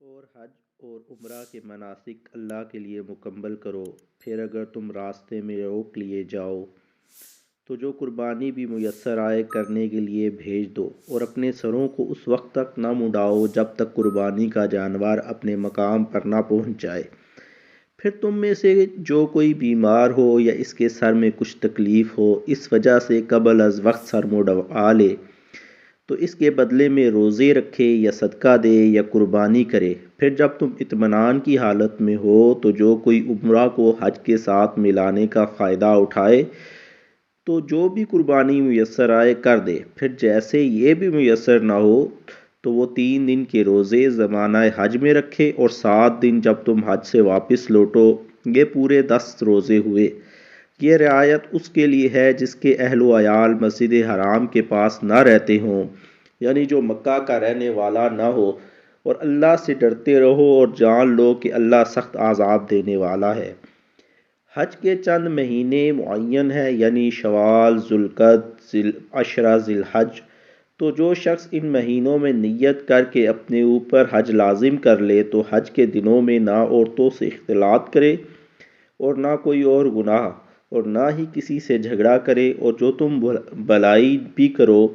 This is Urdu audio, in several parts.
اور حج اور عمرہ کے مناسک اللہ کے لیے مکمل کرو، پھر اگر تم راستے میں روک لیے جاؤ تو جو قربانی بھی میسر آئے کرنے کے لیے بھیج دو، اور اپنے سروں کو اس وقت تک نہ مڈاؤ جب تک قربانی کا جانور اپنے مقام پر نہ پہنچ جائے۔ پھر تم میں سے جو کوئی بیمار ہو یا اس کے سر میں کچھ تکلیف ہو، اس وجہ سے قبل از وقت سر مڈوا لے تو اس کے بدلے میں روزے رکھے یا صدقہ دے یا قربانی کرے۔ پھر جب تم اطمینان کی حالت میں ہو تو جو کوئی عمرہ کو حج کے ساتھ ملانے کا فائدہ اٹھائے تو جو بھی قربانی میسر آئے کر دے۔ پھر جیسے یہ بھی میسر نہ ہو تو وہ 3 دن کے روزے زمانہ حج میں رکھے، اور 7 دن جب تم حج سے واپس لوٹو، یہ پورے 10 روزے ہوئے۔ یہ رعایت اس کے لیے ہے جس کے اہل و عیال مسجد حرام کے پاس نہ رہتے ہوں، یعنی جو مکہ کا رہنے والا نہ ہو۔ اور اللہ سے ڈرتے رہو اور جان لو کہ اللہ سخت عذاب دینے والا ہے۔ حج کے چند مہینے معین ہیں، یعنی شوال، ذوالقعدہ، ذی الحج۔ تو جو شخص ان مہینوں میں نیت کر کے اپنے اوپر حج لازم کر لے تو حج کے دنوں میں نہ عورتوں سے اختلاط کرے اور نہ کوئی اور گناہ، اور نہ ہی کسی سے جھگڑا کرے، اور جو تم بھلائی بھی کرو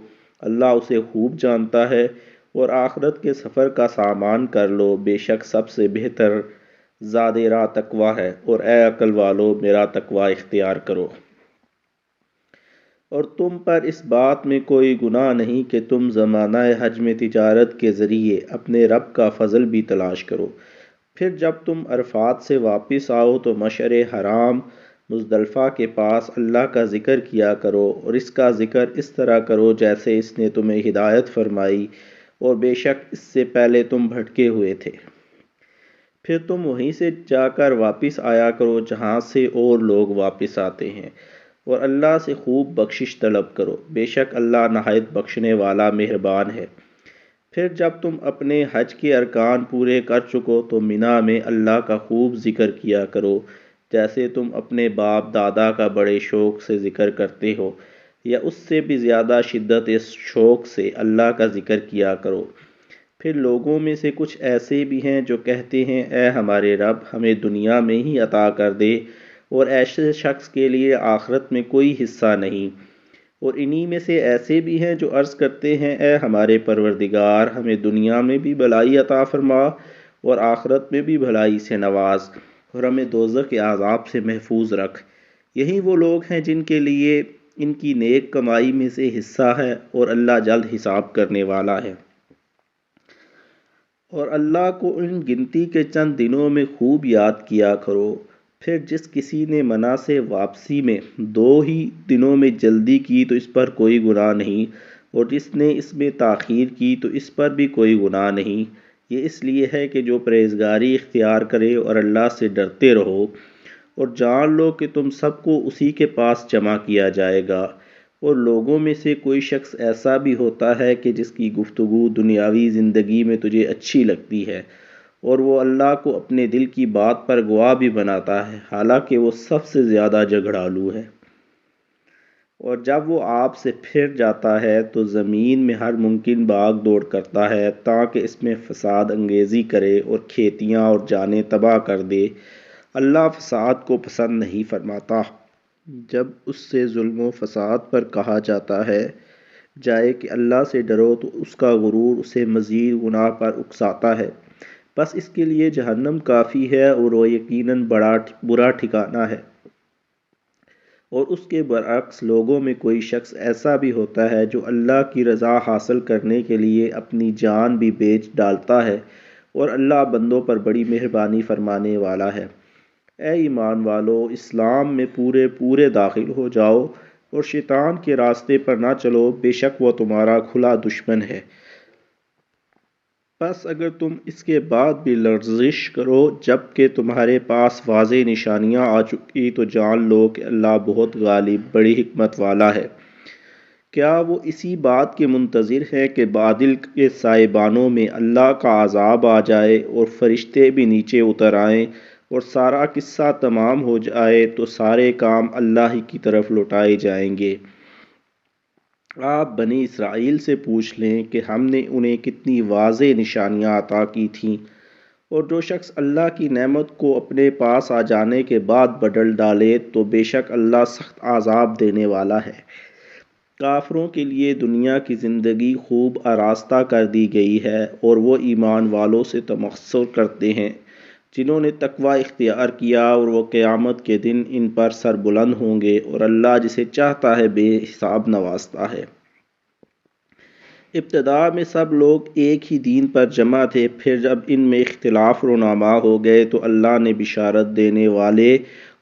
اللہ اسے خوب جانتا ہے۔ اور آخرت کے سفر کا سامان کر لو، بے شک سب سے بہتر زاد راہ تقوی ہے، اور اے عقل والو میرا تقوی اختیار کرو۔ اور تم پر اس بات میں کوئی گناہ نہیں کہ تم زمانہ حج میں تجارت کے ذریعے اپنے رب کا فضل بھی تلاش کرو۔ پھر جب تم عرفات سے واپس آؤ تو مشعر حرام مزدلفہ کے پاس اللہ کا ذکر کیا کرو، اور اس کا ذکر اس طرح کرو جیسے اس نے تمہیں ہدایت فرمائی، اور بے شک اس سے پہلے تم بھٹکے ہوئے تھے۔ پھر تم وہیں سے جا کر واپس آیا کرو جہاں سے اور لوگ واپس آتے ہیں، اور اللہ سے خوب بخشش طلب کرو، بے شک اللہ نہایت بخشنے والا مہربان ہے۔ پھر جب تم اپنے حج کے ارکان پورے کر چکو تو منی میں اللہ کا خوب ذکر کیا کرو، جیسے تم اپنے باپ دادا کا بڑے شوق سے ذکر کرتے ہو، یا اس سے بھی زیادہ شدت شوق سے اللہ کا ذکر کیا کرو۔ پھر لوگوں میں سے کچھ ایسے بھی ہیں جو کہتے ہیں اے ہمارے رب ہمیں دنیا میں ہی عطا کر دے، اور ایسے شخص کے لیے آخرت میں کوئی حصہ نہیں۔ اور انہی میں سے ایسے بھی ہیں جو عرض کرتے ہیں اے ہمارے پروردگار ہمیں دنیا میں بھی بھلائی عطا فرما اور آخرت میں بھی بھلائی سے نواز، اور ہمیں دوزخ کے عذاب سے محفوظ رکھ۔ یہی وہ لوگ ہیں جن کے لیے ان کی نیک کمائی میں سے حصہ ہے، اور اللہ جلد حساب کرنے والا ہے۔ اور اللہ کو ان گنتی کے چند دنوں میں خوب یاد کیا کرو۔ پھر جس کسی نے منع سے واپسی میں 2 ہی دنوں میں جلدی کی تو اس پر کوئی گناہ نہیں، اور جس نے اس میں تاخیر کی تو اس پر بھی کوئی گناہ نہیں۔ یہ اس لیے ہے کہ جو پرہیزگاری اختیار کرے اور اللہ سے ڈرتے رہو، اور جان لو کہ تم سب کو اسی کے پاس جمع کیا جائے گا۔ اور لوگوں میں سے کوئی شخص ایسا بھی ہوتا ہے کہ جس کی گفتگو دنیاوی زندگی میں تجھے اچھی لگتی ہے، اور وہ اللہ کو اپنے دل کی بات پر گواہ بھی بناتا ہے، حالانکہ وہ سب سے زیادہ جھگڑالو ہے۔ اور جب وہ آپ سے پھر جاتا ہے تو زمین میں ہر ممکن بھاگ دوڑ کرتا ہے تاکہ اس میں فساد انگیزی کرے اور کھیتیاں اور جانیں تباہ کر دے۔ اللہ فساد کو پسند نہیں فرماتا۔ جب اس سے ظلم و فساد پر کہا جائے کہ اللہ سے ڈرو تو اس کا غرور اسے مزید گناہ پر اکساتا ہے، بس اس کے لیے جہنم کافی ہے اور وہ یقیناً بڑا برا ٹھکانہ ہے۔ اور اس کے برعکس لوگوں میں کوئی شخص ایسا بھی ہوتا ہے جو اللہ کی رضا حاصل کرنے کے لیے اپنی جان بھی بیچ ڈالتا ہے، اور اللہ بندوں پر بڑی مہربانی فرمانے والا ہے۔ اے ایمان والو، اسلام میں پورے داخل ہو جاؤ اور شیطان کے راستے پر نہ چلو، بے شک وہ تمہارا کھلا دشمن ہے۔ بس اگر تم اس کے بعد بھی لرزش کرو جب کہ تمہارے پاس واضح نشانیاں آ چکی تو جان لو کہ اللہ بہت غالب بڑی حکمت والا ہے۔ کیا وہ اسی بات کے منتظر ہے کہ بادل کے سائبانوں میں اللہ کا عذاب آ جائے اور فرشتے بھی نیچے اتر آئیں اور سارا قصہ تمام ہو جائے تو سارے کام اللہ ہی کی طرف لوٹائے جائیں گے؟ آپ بنی اسرائیل سے پوچھ لیں کہ ہم نے انہیں کتنی واضح نشانیاں عطا کی تھیں، اور جو شخص اللہ کی نعمت کو اپنے پاس آ جانے کے بعد بدل ڈالے تو بے شک اللہ سخت عذاب دینے والا ہے۔ کافروں کے لیے دنیا کی زندگی خوب آراستہ کر دی گئی ہے اور وہ ایمان والوں سے تمسخر کرتے ہیں جنہوں نے تقوی اختیار کیا، اور وہ قیامت کے دن ان پر سر بلند ہوں گے، اور اللہ جسے چاہتا ہے بے حساب نوازتا ہے۔ ابتدا میں سب لوگ ایک ہی دین پر جمع تھے، پھر جب ان میں اختلاف رونما ہو گئے تو اللہ نے بشارت دینے والے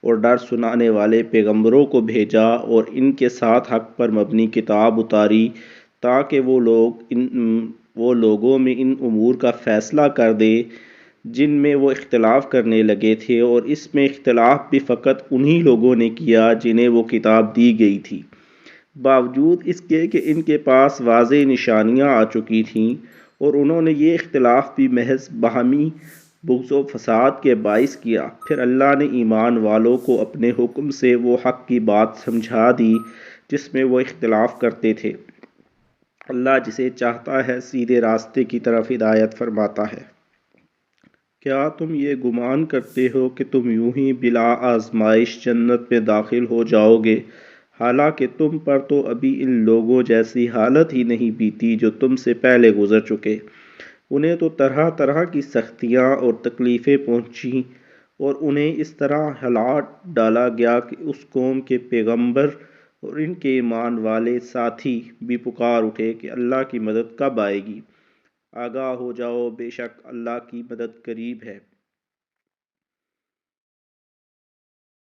اور ڈر سنانے والے پیغمبروں کو بھیجا اور ان کے ساتھ حق پر مبنی کتاب اتاری تاکہ وہ لوگوں میں ان امور کا فیصلہ کر دے جن میں وہ اختلاف کرنے لگے تھے، اور اس میں اختلاف بھی فقط انہی لوگوں نے کیا جنہیں وہ کتاب دی گئی تھی، باوجود اس کے کہ ان کے پاس واضح نشانیاں آ چکی تھیں، اور انہوں نے یہ اختلاف بھی محض باہمی بغض و فساد کے باعث کیا۔ پھر اللہ نے ایمان والوں کو اپنے حکم سے وہ حق کی بات سمجھا دی جس میں وہ اختلاف کرتے تھے۔ اللہ جسے چاہتا ہے سیدھے راستے کی طرف ہدایت فرماتا ہے۔ کیا تم یہ گمان کرتے ہو کہ تم یوں ہی بلا آزمائش جنت میں داخل ہو جاؤ گے، حالانکہ تم پر تو ابھی ان لوگوں جیسی حالت ہی نہیں بیتی جو تم سے پہلے گزر چکے۔ انہیں تو طرح طرح کی سختیاں اور تکلیفیں پہنچیں، اور انہیں اس طرح ہلا ڈالا گیا کہ اس قوم کے پیغمبر اور ان کے ایمان والے ساتھی بھی پکار اٹھے کہ اللہ کی مدد کب آئے گی۔ آگاہ ہو جاؤ، بے شک اللہ کی مدد قریب ہے۔